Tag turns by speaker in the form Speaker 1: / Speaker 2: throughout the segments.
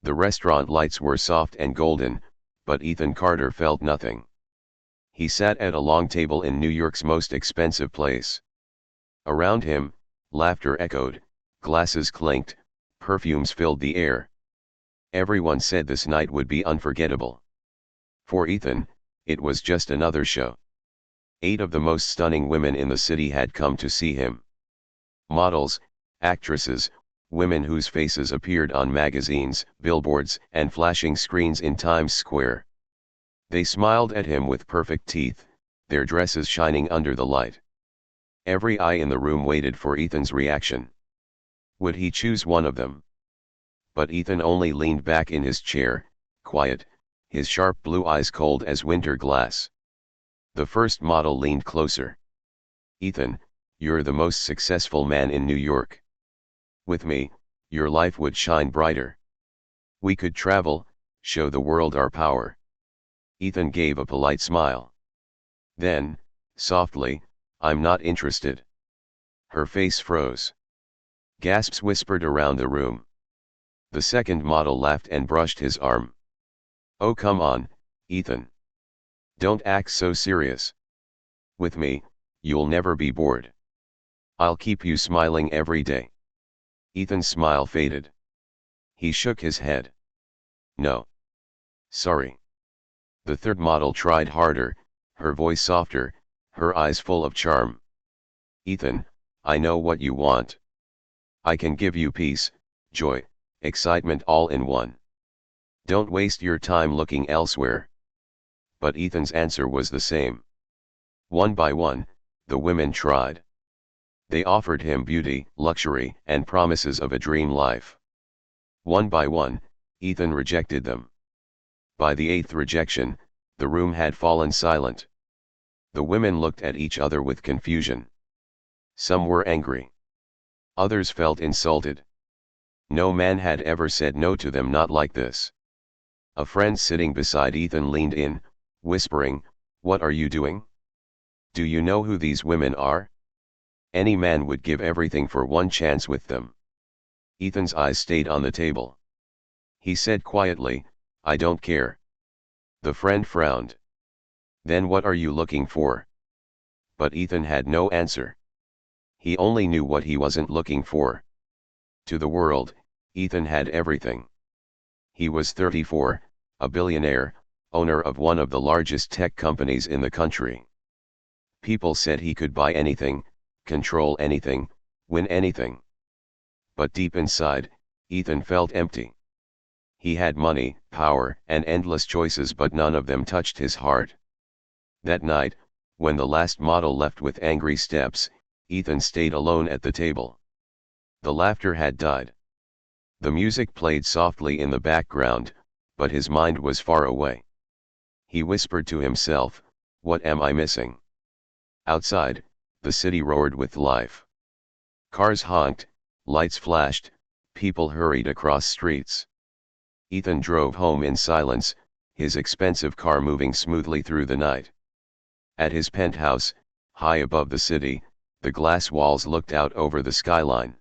Speaker 1: The restaurant lights were soft and golden, but Ethan Carter felt nothing. He sat at a long table in New York's most expensive place. Around him, laughter echoed, glasses clinked, perfumes filled the air. Everyone said this night would be unforgettable. For Ethan, it was just another show. 8 of the most stunning women in the city had come to see him. Models, actresses, women whose faces appeared on magazines, billboards, and flashing screens in Times Square. They smiled at him with perfect teeth, their dresses shining under the light. Every eye in the room waited for Ethan's reaction. Would he choose one of them? But Ethan only leaned back in his chair, quiet, his sharp blue eyes cold as winter glass. The first model leaned closer. "Ethan, you're the most successful man in New York. With me, your life would shine brighter. We could travel, show the world our power." Ethan gave a polite smile. Then, softly, "I'm not interested." Her face froze. Gasps whispered around the room. The second model laughed and brushed his arm. "Oh, come on, Ethan. Don't act so serious. With me, you'll never be bored. I'll keep you smiling every day." Ethan's smile faded. He shook his head. "No. Sorry." The third model tried harder, her voice softer, her eyes full of charm. "Ethan, I know what you want. I can give you peace, joy, excitement all in one. Don't waste your time looking elsewhere." But Ethan's answer was the same. One by one, the women tried. They offered him beauty, luxury, and promises of a dream life. One by one, Ethan rejected them. By the 8th rejection, the room had fallen silent. The women looked at each other with confusion. Some were angry. Others felt insulted. No man had ever said no to them, not like this. A friend sitting beside Ethan leaned in, whispering, "What are you doing? Do you know who these women are? Any man would give everything for one chance with them." Ethan's eyes stayed on the table. He said quietly, "I don't care." The friend frowned. "Then what are you looking for?" But Ethan had no answer. He only knew what he wasn't looking for. To the world, Ethan had everything. He was 34, a billionaire, owner of one of the largest tech companies in the country. People said he could buy anything, control anything, win anything. But deep inside, Ethan felt empty. He had money, power, and endless choices, but none of them touched his heart. That night, when the last model left with angry steps, Ethan stayed alone at the table. The laughter had died. The music played softly in the background, but his mind was far away. He whispered to himself, "What am I missing?" Outside, the city roared with life. Cars honked, lights flashed, people hurried across streets. Ethan drove home in silence, his expensive car moving smoothly through the night. At his penthouse, high above the city, the glass walls looked out over the skyline.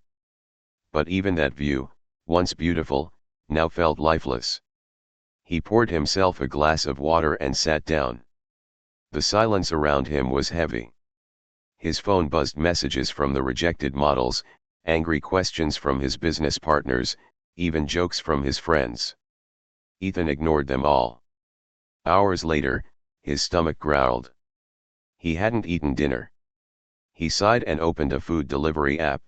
Speaker 1: But even that view, once beautiful, now felt lifeless. He poured himself a glass of water and sat down. The silence around him was heavy. His phone buzzed messages from the rejected models, angry questions from his business partners, even jokes from his friends. Ethan ignored them all. Hours later, his stomach growled. He hadn't eaten dinner. He sighed and opened a food delivery app.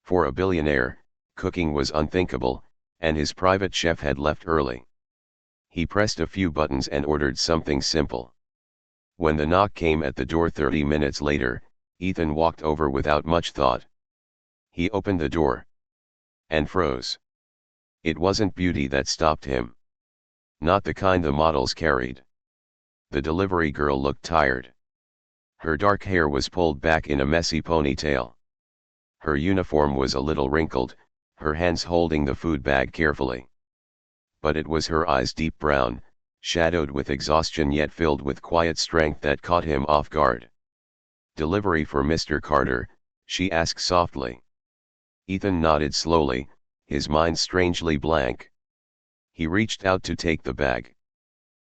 Speaker 1: For a billionaire, cooking was unthinkable, and his private chef had left early. He pressed a few buttons and ordered something simple. When the knock came at the door 30 minutes later, Ethan walked over without much thought. He opened the door. And froze. It wasn't beauty that stopped him. Not the kind the models carried. The delivery girl looked tired. Her dark hair was pulled back in a messy ponytail. Her uniform was a little wrinkled, her hands holding the food bag carefully. But it was her eyes, deep brown, shadowed with exhaustion yet filled with quiet strength, that caught him off guard. "Delivery for Mr. Carter?" she asked softly. Ethan nodded slowly, his mind strangely blank. He reached out to take the bag.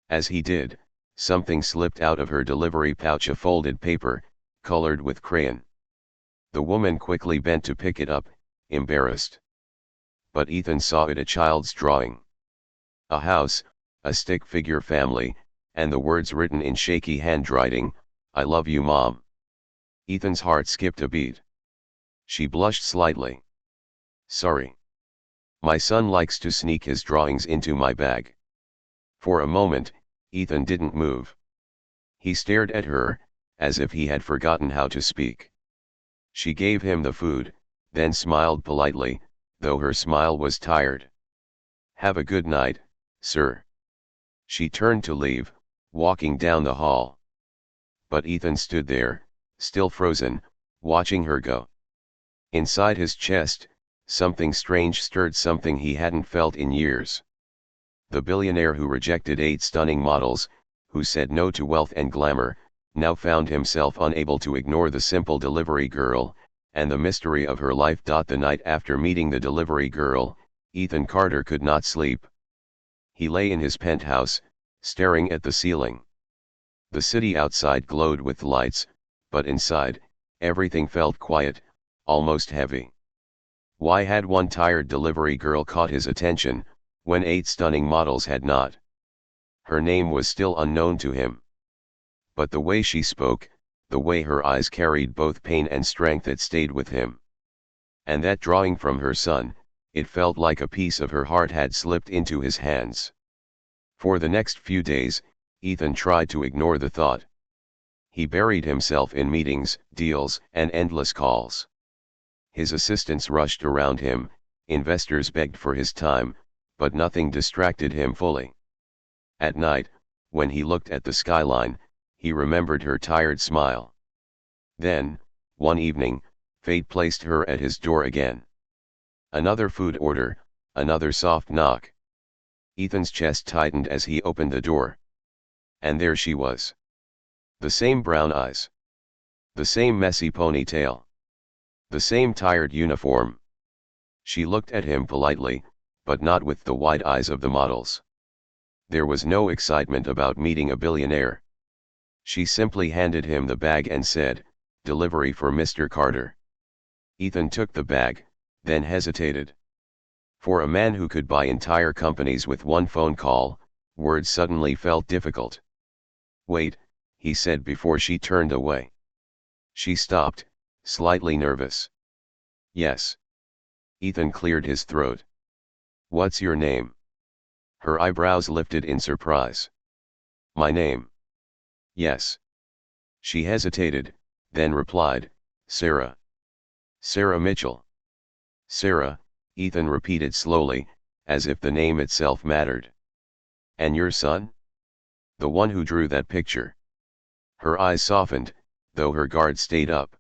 Speaker 1: As he did, something slipped out of her delivery pouch, a folded paper, colored with crayon. The woman quickly bent to pick it up, embarrassed. But Ethan saw it, a child's drawing. A house, a stick figure family, and the words written in shaky handwriting, "I love you, Mom." Ethan's heart skipped a beat. She blushed slightly. "Sorry. My son likes to sneak his drawings into my bag." For a moment, Ethan didn't move. He stared at her, as if he had forgotten how to speak. She gave him the food, then smiled politely, though her smile was tired. "Have a good night, sir." She turned to leave, walking down the hall. But Ethan stood there, still frozen, watching her go. Inside his chest, something strange stirred, something he hadn't felt in years. The billionaire who rejected 8 stunning models, who said no to wealth and glamour, now found himself unable to ignore the simple delivery girl, and the mystery of her life. The night after meeting the delivery girl, Ethan Carter could not sleep. He lay in his penthouse, staring at the ceiling. The city outside glowed with lights, but inside, everything felt quiet, almost heavy. Why had one tired delivery girl caught his attention, when 8 stunning models had not? Her name was still unknown to him. But the way she spoke, the way her eyes carried both pain and strength, it stayed with him. And that drawing from her son, it felt like a piece of her heart had slipped into his hands. For the next few days, Ethan tried to ignore the thought. He buried himself in meetings, deals, and endless calls. His assistants rushed around him, investors begged for his time, but nothing distracted him fully. At night, when he looked at the skyline, he remembered her tired smile. Then, one evening, fate placed her at his door again. Another food order, another soft knock. Ethan's chest tightened as he opened the door. And there she was. The same brown eyes. The same messy ponytail. The same tired uniform. She looked at him politely, but not with the wide eyes of the models. There was no excitement about meeting a billionaire. She simply handed him the bag and said, "Delivery for Mr. Carter." Ethan took the bag, then hesitated. For a man who could buy entire companies with one phone call, words suddenly felt difficult. "Wait," he said before she turned away. She stopped, slightly nervous. "Yes." Ethan cleared his throat. "What's your name?" Her eyebrows lifted in surprise. "My name?" "Yes." She hesitated, then replied, "Sarah." "Sarah Mitchell." "Sarah," Ethan repeated slowly, as if the name itself mattered. "And your son? The one who drew that picture?" Her eyes softened, though her guard stayed up.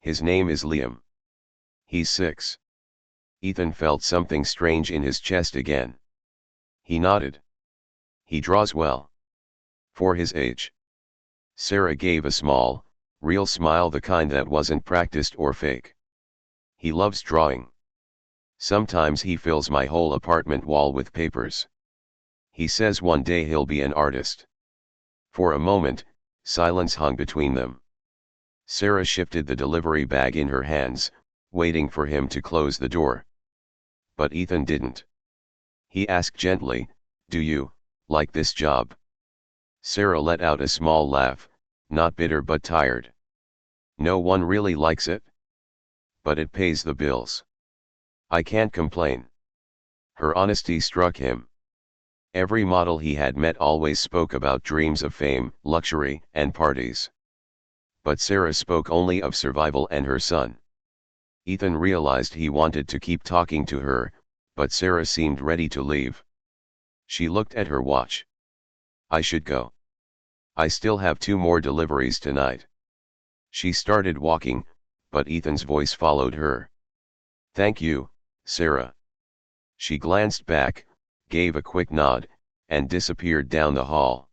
Speaker 1: "His name is Liam. He's 6. Ethan felt something strange in his chest again. He nodded. "He draws well. For his age." Sarah gave a small, real smile, the kind that wasn't practiced or fake. "He loves drawing. Sometimes he fills my whole apartment wall with papers. He says one day he'll be an artist." For a moment, silence hung between them. Sarah shifted the delivery bag in her hands, waiting for him to close the door. But Ethan didn't. He asked gently, "Do you like this job?" Sarah let out a small laugh, not bitter but tired. "No one really likes it. But it pays the bills. I can't complain." Her honesty struck him. Every model he had met always spoke about dreams of fame, luxury, and parties. But Sarah spoke only of survival and her son. Ethan realized he wanted to keep talking to her, but Sarah seemed ready to leave. She looked at her watch. "I should go. I still have 2 more deliveries tonight." She started walking, but Ethan's voice followed her. "Thank you, Sarah." She glanced back, gave a quick nod, and disappeared down the hall.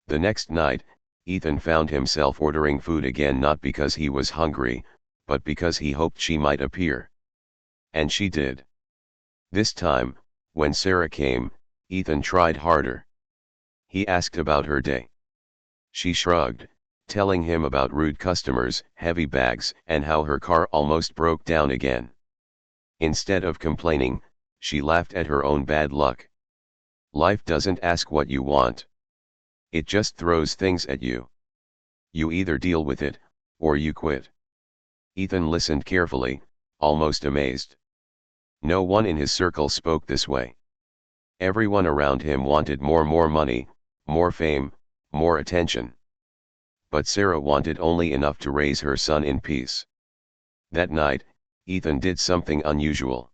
Speaker 1: The next night, Ethan found himself ordering food again, not because he was hungry, but because he hoped she might appear. And she did. This time, When Sarah came, Ethan tried harder. He asked about her day. She shrugged, telling him about rude customers, heavy bags, and how her car almost broke down again. Instead of complaining, she laughed at her own bad luck. Life doesn't ask what you want. It just throws things at you. You either deal with it, or you quit. Ethan listened carefully, almost amazed. No one in his circle spoke this way. Everyone around him wanted more money, more fame, more attention. But Sarah wanted only enough to raise her son in peace. That night, Ethan did something unusual.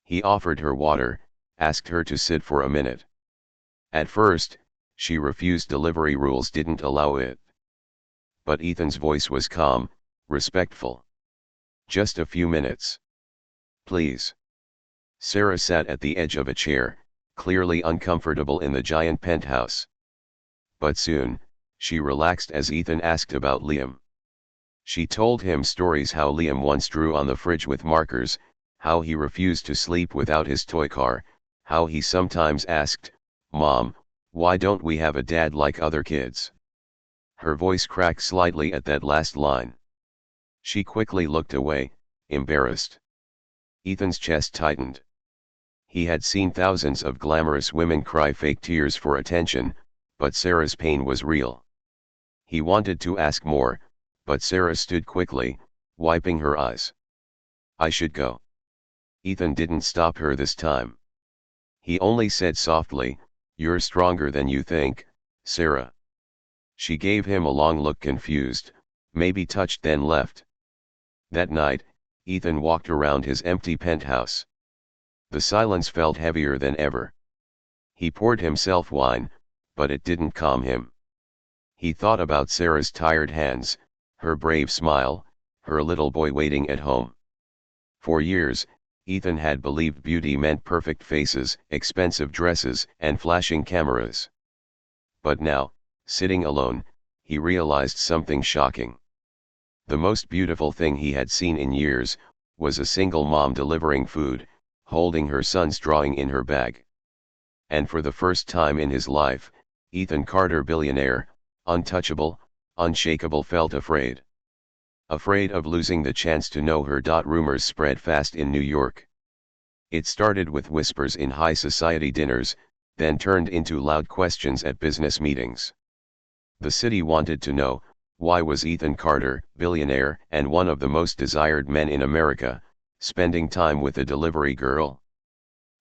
Speaker 1: He offered her water, asked her to sit for a minute. At first, she refused. Delivery rules didn't allow it. But Ethan's voice was calm, respectful. Just a few minutes. Please. Sarah sat at the edge of a chair, clearly uncomfortable in the giant penthouse. But soon, she relaxed as Ethan asked about Liam. She told him stories: how Liam once drew on the fridge with markers, how he refused to sleep without his toy car, how he sometimes asked, "Mom, why don't we have a dad like other kids?" Her voice cracked slightly at that last line. She quickly looked away, embarrassed. Ethan's chest tightened. He had seen thousands of glamorous women cry fake tears for attention, but Sarah's pain was real. He wanted to ask more, but Sarah stood quickly, wiping her eyes. "I should go." Ethan didn't stop her this time. He only said softly, "You're stronger than you think, Sarah." She gave him a long look, confused, maybe touched, then left. That night, Ethan walked around his empty penthouse. The silence felt heavier than ever. He poured himself wine, but it didn't calm him. He thought about Sarah's tired hands, her brave smile, her little boy waiting at home. For years, Ethan had believed beauty meant perfect faces, expensive dresses, and flashing cameras. But now, sitting alone, he realized something shocking. The most beautiful thing he had seen in years was a single mom delivering food, holding her son's drawing in her bag. And for the first time in his life, Ethan Carter, billionaire, untouchable, unshakable, felt afraid. Afraid of losing the chance to know her. Rumors spread fast in New York. It started with whispers in high society dinners, then turned into loud questions at business meetings. The city wanted to know, why was Ethan Carter, billionaire and one of the most desired men in America, spending time with a delivery girl?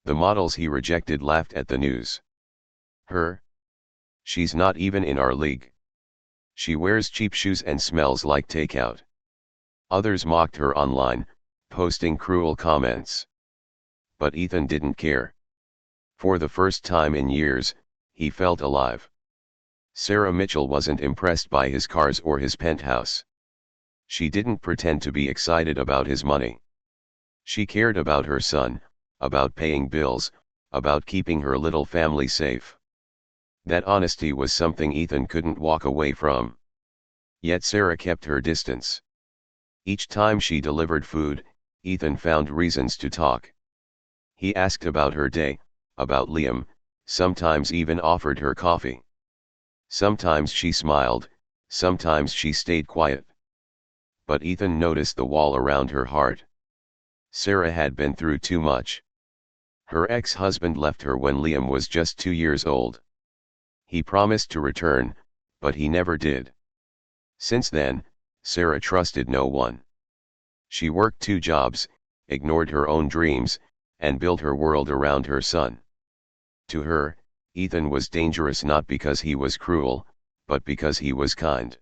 Speaker 1: The models he rejected laughed at the news. Her? She's not even in our league. She wears cheap shoes and smells like takeout. Others mocked her online, posting cruel comments. But Ethan didn't care. For the first time in years, he felt alive. Sarah Mitchell wasn't impressed by his cars or his penthouse. She didn't pretend to be excited about his money. She cared about her son, about paying bills, about keeping her little family safe. That honesty was something Ethan couldn't walk away from. Yet Sarah kept her distance. Each time she delivered food, Ethan found reasons to talk. He asked about her day, about Liam, sometimes even offered her coffee. Sometimes she smiled, sometimes she stayed quiet. But Ethan noticed the wall around her heart. Sarah had been through too much. Her ex-husband left her when Liam was just 2 years old. He promised to return, but he never did. Since then, Sarah trusted no one. She worked 2 jobs, ignored her own dreams, and built her world around her son. To her, Ethan was dangerous not because he was cruel, but because he was kind.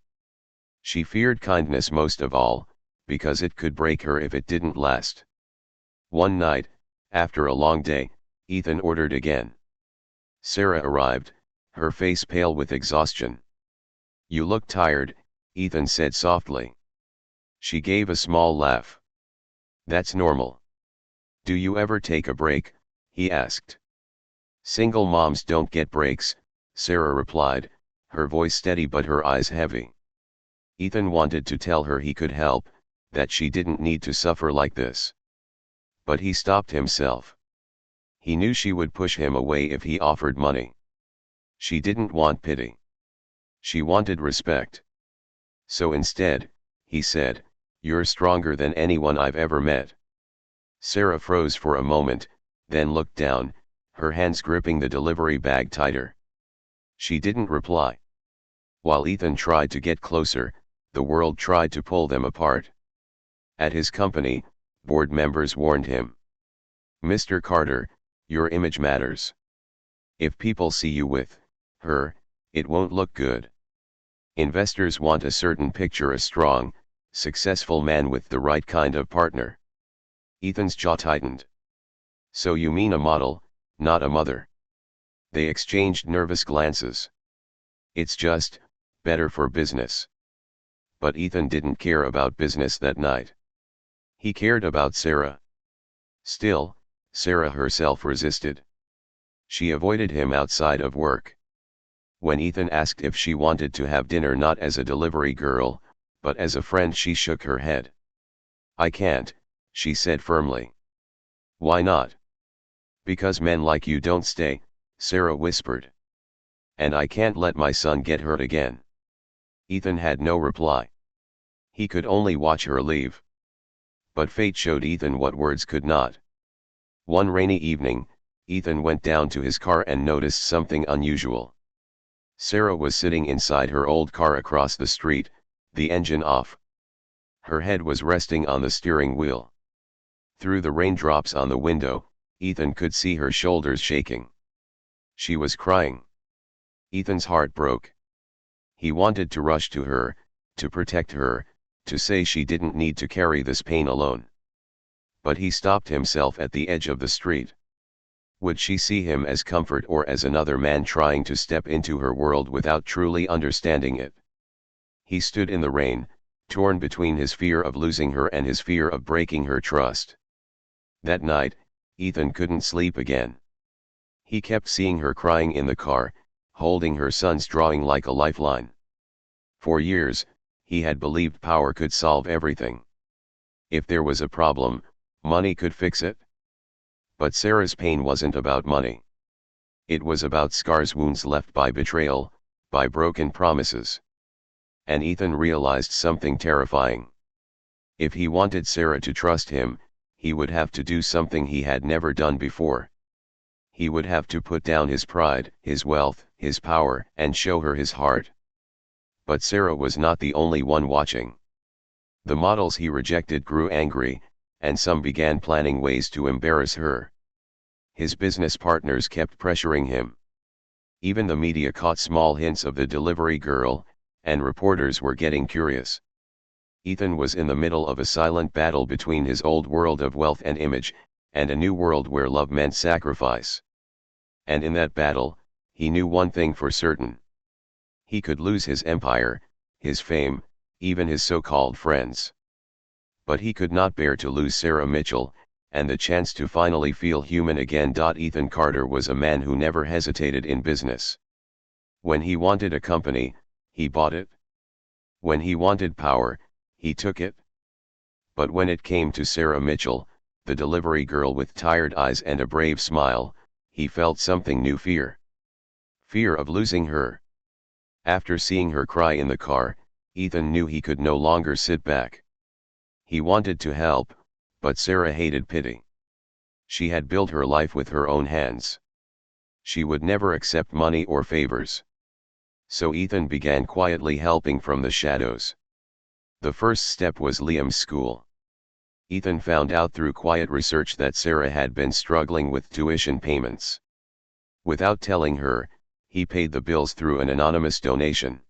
Speaker 1: She feared kindness most of all, because it could break her if it didn't last. One night, after a long day, Ethan ordered again. Sarah arrived, her face pale with exhaustion. "You look tired," Ethan said softly. She gave a small laugh. "That's normal." "Do you ever take a break?" he asked. "Single moms don't get breaks," Sarah replied, her voice steady but her eyes heavy. Ethan wanted to tell her he could help, that she didn't need to suffer like this. But he stopped himself. He knew she would push him away if he offered money. She didn't want pity. She wanted respect. So instead, he said, "You're stronger than anyone I've ever met." Sarah froze for a moment, then looked down, her hands gripping the delivery bag tighter. She didn't reply. While Ethan tried to get closer, the world tried to pull them apart. At his company, board members warned him. "Mr. Carter, your image matters. If people see you with her, it won't look good. Investors want a certain picture, a strong, successful man with the right kind of partner." Ethan's jaw tightened. "So you mean a model, not a mother?" They exchanged nervous glances. "It's just better for business." But Ethan didn't care about business that night. He cared about Sarah. Still, Sarah herself resisted. She avoided him outside of work. When Ethan asked if she wanted to have dinner not as a delivery girl, but as a friend, she shook her head. "I can't," she said firmly. "Why not?" "Because men like you don't stay," Sarah whispered. "And I can't let my son get hurt again." Ethan had no reply. He could only watch her leave. But fate showed Ethan what words could not. One rainy evening, Ethan went down to his car and noticed something unusual. Sarah was sitting inside her old car across the street, the engine off. Her head was resting on the steering wheel. Through the raindrops on the window, Ethan could see her shoulders shaking. She was crying. Ethan's heart broke. He wanted to rush to her, to protect her, to say she didn't need to carry this pain alone. But he stopped himself at the edge of the street. Would she see him as comfort or as another man trying to step into her world without truly understanding it? He stood in the rain, torn between his fear of losing her and his fear of breaking her trust. That night, Ethan couldn't sleep again. He kept seeing her crying in the car, holding her son's drawing like a lifeline. For years, he had believed power could solve everything. If there was a problem, money could fix it. But Sarah's pain wasn't about money. It was about scars, wounds left by betrayal, by broken promises. And Ethan realized something terrifying. If he wanted Sarah to trust him, he would have to do something he had never done before. He would have to put down his pride, his wealth, his power, and show her his heart. But Sarah was not the only one watching. The models he rejected grew angry, and some began planning ways to embarrass her. His business partners kept pressuring him. Even the media caught small hints of the delivery girl, and reporters were getting curious. Ethan was in the middle of a silent battle between his old world of wealth and image, and a new world where love meant sacrifice. And in that battle, he knew one thing for certain. He could lose his empire, his fame, even his so-called friends. But he could not bear to lose Sarah Mitchell, and the chance to finally feel human again. Ethan Carter was a man who never hesitated in business. When he wanted a company, he bought it. When he wanted power, he took it. But when it came to Sarah Mitchell, the delivery girl with tired eyes and a brave smile, he felt something new: fear. Fear of losing her. After seeing her cry in the car, Ethan knew he could no longer sit back. He wanted to help, but Sarah hated pity. She had built her life with her own hands. She would never accept money or favors. So Ethan began quietly helping from the shadows. The first step was Liam's school. Ethan found out through quiet research that Sarah had been struggling with tuition payments. Without telling her, he paid the bills through an anonymous donation.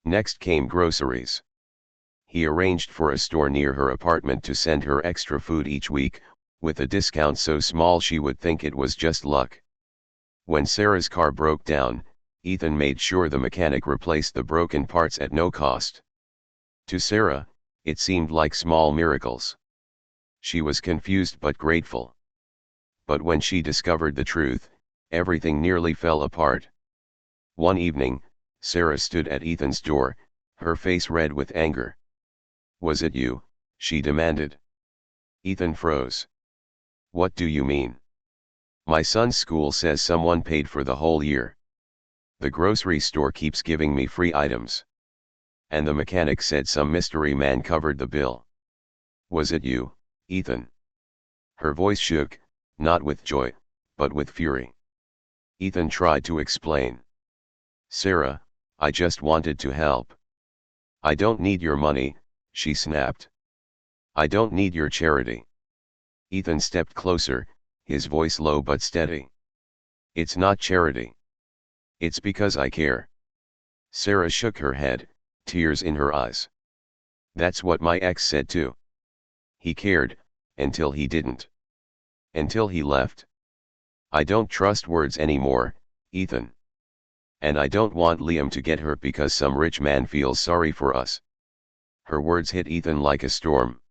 Speaker 1: Next came groceries. He arranged for a store near her apartment to send her extra food each week, with a discount so small she would think it was just luck. When Sarah's car broke down, Ethan made sure the mechanic replaced the broken parts at no cost. To Sarah, it seemed like small miracles. She was confused but grateful. But when she discovered the truth, everything nearly fell apart. One evening, Sarah stood at Ethan's door, her face red with anger. "Was it you?" she demanded. Ethan froze. "What do you mean?" My son's school says someone paid for the whole year. The grocery store keeps giving me free items. And the mechanic said some mystery man covered the bill. Was it you, Ethan? Her voice shook, not with joy, but with fury. Ethan tried to explain. Sarah, I just wanted to help. I don't need your money, she snapped. I don't need your charity. Ethan stepped closer, his voice low but steady. It's not charity. It's because I care. Sarah shook her head, tears in her eyes. That's what my ex said too. He cared, until he didn't. Until he left. I don't trust words anymore, Ethan. And I don't want Liam to get hurt because some rich man feels sorry for us. Her words hit Ethan like a storm.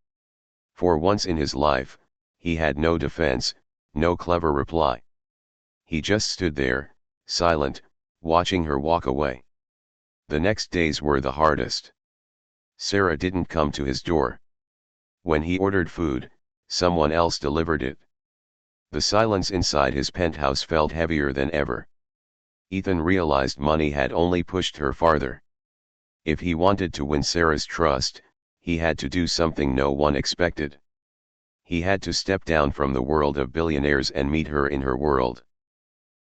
Speaker 1: For once in his life, he had no defense, no clever reply. He just stood there, silent, watching her walk away. The next days were the hardest. Sarah didn't come to his door. When he ordered food, someone else delivered it. The silence inside his penthouse felt heavier than ever. Ethan realized money had only pushed her farther. If he wanted to win Sarah's trust, he had to do something no one expected. He had to step down from the world of billionaires and meet her in her world.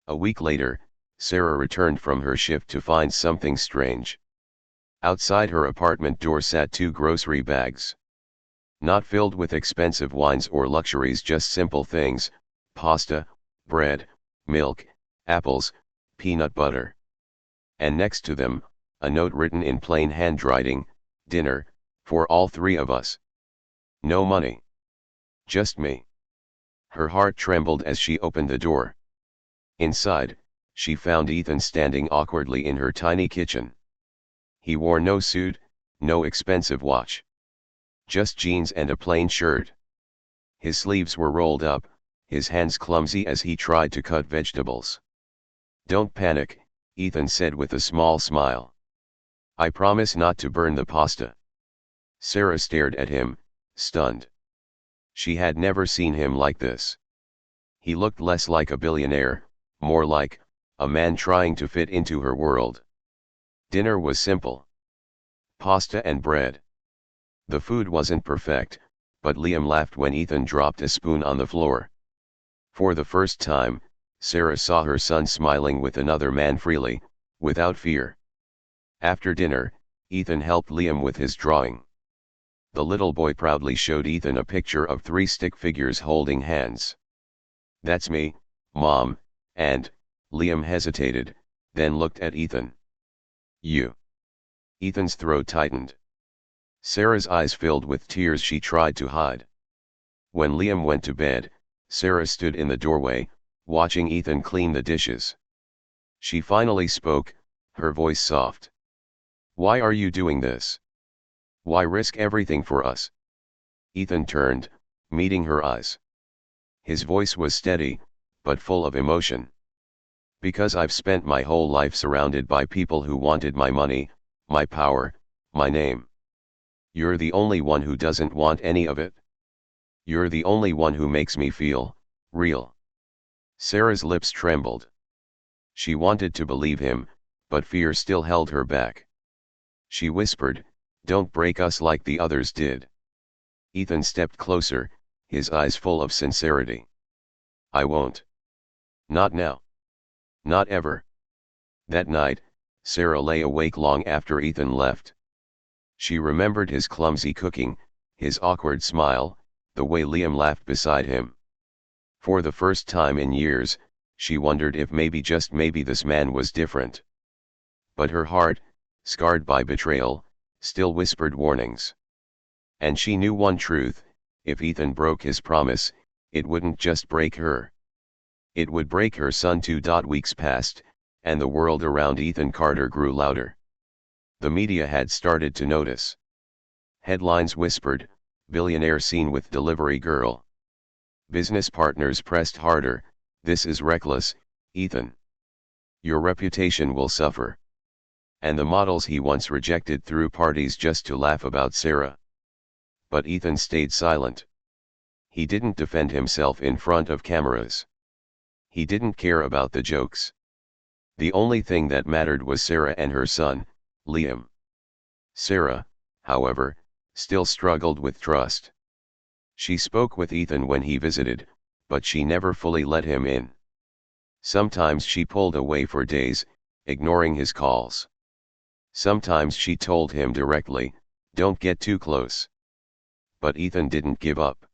Speaker 1: A week later, Sarah returned from her shift to find something strange. Outside her apartment door sat 2 grocery bags. Not filled with expensive wines or luxuries, just simple things: pasta, bread, milk, apples, peanut butter. And next to them, a note written in plain handwriting: dinner, for all 3 of us. No money. Just me. Her heart trembled as she opened the door. Inside, she found Ethan standing awkwardly in her tiny kitchen. He wore no suit, no expensive watch. Just jeans and a plain shirt. His sleeves were rolled up, his hands clumsy as he tried to cut vegetables. Don't panic, Ethan said with a small smile. I promise not to burn the pasta. Sarah stared at him, stunned. She had never seen him like this. He looked less like a billionaire, more like a man trying to fit into her world. Dinner was simple. Pasta and bread. The food wasn't perfect, but Liam laughed when Ethan dropped a spoon on the floor. For the first time, Sarah saw her son smiling with another man freely, without fear. After dinner, Ethan helped Liam with his drawing. The little boy proudly showed Ethan a picture of 3 stick figures holding hands. That's me, Mom, and Liam hesitated, then looked at Ethan. You. Ethan's throat tightened. Sarah's eyes filled with tears she tried to hide. When Liam went to bed, Sarah stood in the doorway, watching Ethan clean the dishes. She finally spoke, her voice soft. Why are you doing this? Why risk everything for us? Ethan turned, meeting her eyes. His voice was steady, but full of emotion. Because I've spent my whole life surrounded by people who wanted my money, my power, my name. You're the only one who doesn't want any of it. You're the only one who makes me feel real. Sarah's lips trembled. She wanted to believe him, but fear still held her back. She whispered, don't break us like the others did. Ethan stepped closer, his eyes full of sincerity. I won't. Not now. Not ever. That night, Sarah lay awake long after Ethan left. She remembered his clumsy cooking, his awkward smile, the way Liam laughed beside him. For the first time in years, she wondered if maybe, just maybe, this man was different. But her heart, scarred by betrayal, still whispered warnings. And she knew one truth: if Ethan broke his promise, it wouldn't just break her. It would break her son too. Weeks passed, and the world around Ethan Carter grew louder. The media had started to notice. Headlines whispered, billionaire seen with delivery girl. Business partners pressed harder, this is reckless, Ethan. Your reputation will suffer. And the models he once rejected threw parties just to laugh about Sarah. But Ethan stayed silent. He didn't defend himself in front of cameras. He didn't care about the jokes. The only thing that mattered was Sarah and her son, Liam. Sarah, however, still struggled with trust. She spoke with Ethan when he visited, but she never fully let him in. Sometimes she pulled away for days, ignoring his calls. Sometimes she told him directly, "Don't get too close." But Ethan didn't give up.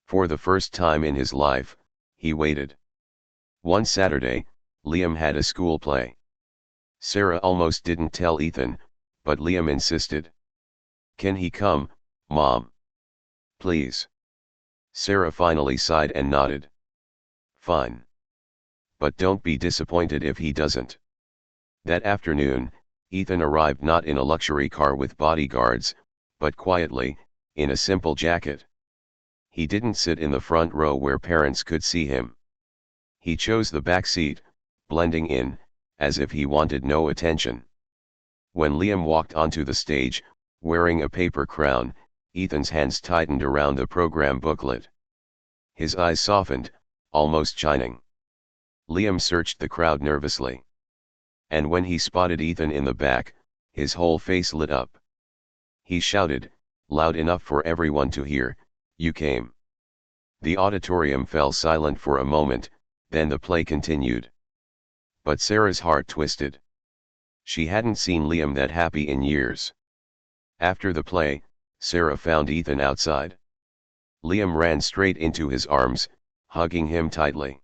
Speaker 1: For the first time in his life, he waited. One Saturday, Liam had a school play. Sarah almost didn't tell Ethan, but Liam insisted. "Can he come, Mom? Please." Sarah finally sighed and nodded. "Fine. But don't be disappointed if he doesn't." That afternoon, Ethan arrived not in a luxury car with bodyguards, but quietly, in a simple jacket. He didn't sit in the front row where parents could see him. He chose the back seat, blending in, as if he wanted no attention. When Liam walked onto the stage, wearing a paper crown, Ethan's hands tightened around the program booklet. His eyes softened, almost shining. Liam searched the crowd nervously. And when he spotted Ethan in the back, his whole face lit up. He shouted, loud enough for everyone to hear, "You came." The auditorium fell silent for a moment, then the play continued. But Sarah's heart twisted. She hadn't seen Liam that happy in years. After the play, Sarah found Ethan outside. Liam ran straight into his arms, hugging him tightly.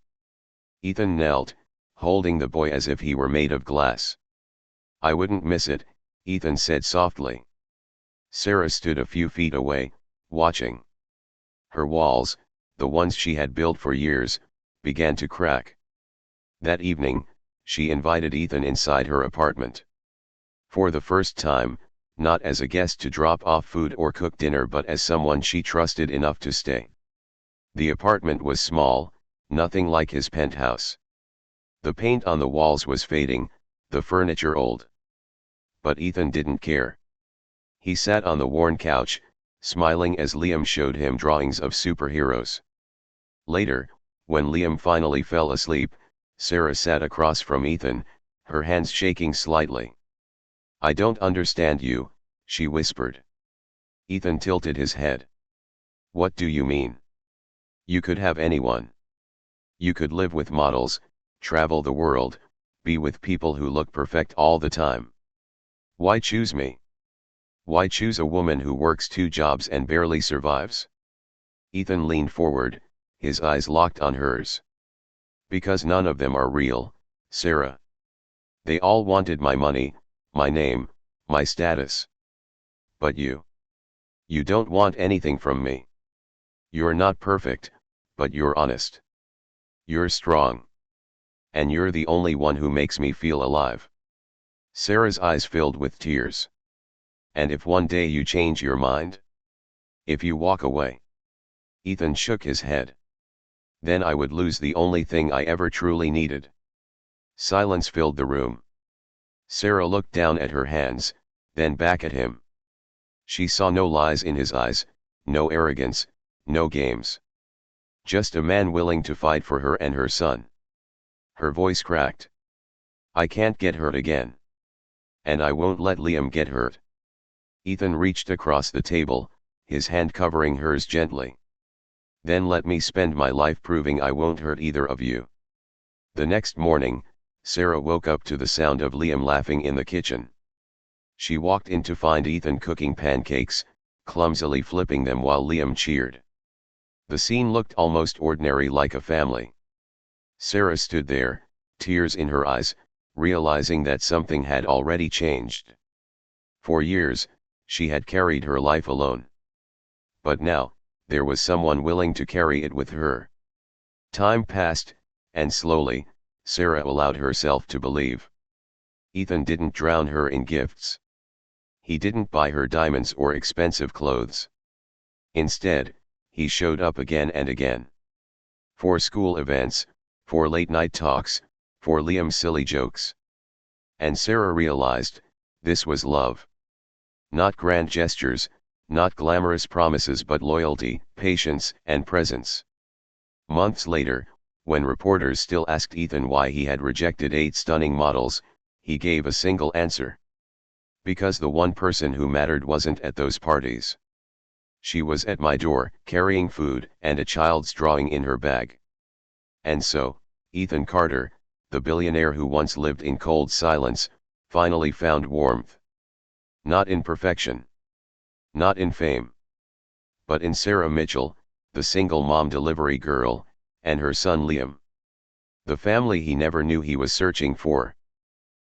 Speaker 1: Ethan knelt, holding the boy as if he were made of glass. "I wouldn't miss it," Ethan said softly. Sarah stood a few feet away, watching. Her walls, the ones she had built for years, began to crack. That evening, she invited Ethan inside her apartment. For the first time, not as a guest to drop off food or cook dinner but as someone she trusted enough to stay. The apartment was small, nothing like his penthouse. The paint on the walls was fading, the furniture old. But Ethan didn't care. He sat on the worn couch, smiling as Liam showed him drawings of superheroes. Later, when Liam finally fell asleep, Sarah sat across from Ethan, her hands shaking slightly. "I don't understand you," she whispered. Ethan tilted his head. "What do you mean? You could have anyone. You could live with models, travel the world, be with people who look perfect all the time. Why choose me? Why choose a woman who works 2 jobs and barely survives?" Ethan leaned forward, his eyes locked on hers. "Because none of them are real, Sarah. They all wanted my money, my name, my status. But you don't want anything from me. You're not perfect, but you're honest. You're strong. And you're the only one who makes me feel alive." Sarah's eyes filled with tears. "And if one day you change your mind? If you walk away?" Ethan shook his head. "Then I would lose the only thing I ever truly needed." Silence filled the room. Sarah looked down at her hands, then back at him. She saw no lies in his eyes, no arrogance, no games. Just a man willing to fight for her and her son. Her voice cracked. "I can't get hurt again. And I won't let Liam get hurt." Ethan reached across the table, his hand covering hers gently. "Then let me spend my life proving I won't hurt either of you." The next morning, Sarah woke up to the sound of Liam laughing in the kitchen. She walked in to find Ethan cooking pancakes, clumsily flipping them while Liam cheered. The scene looked almost ordinary, like a family. Sarah stood there, tears in her eyes, realizing that something had already changed. For years, she had carried her life alone. But now, there was someone willing to carry it with her. Time passed, and slowly, Sarah allowed herself to believe. Ethan didn't drown her in gifts. He didn't buy her diamonds or expensive clothes. Instead, he showed up again and again. For school events, for late-night talks, for Liam's silly jokes. And Sarah realized, this was love. Not grand gestures, not glamorous promises, but loyalty, patience, and presence. Months later, When reporters still asked Ethan why he had rejected 8 stunning models, he gave a single answer. Because the one person who mattered wasn't at those parties. She was at my door, carrying food and a child's drawing in her bag. And so, Ethan Carter, the billionaire who once lived in cold silence, finally found warmth. Not in perfection. Not in fame. But in Sarah Mitchell, the single mom delivery girl, and her son Liam. The family he never knew he was searching for.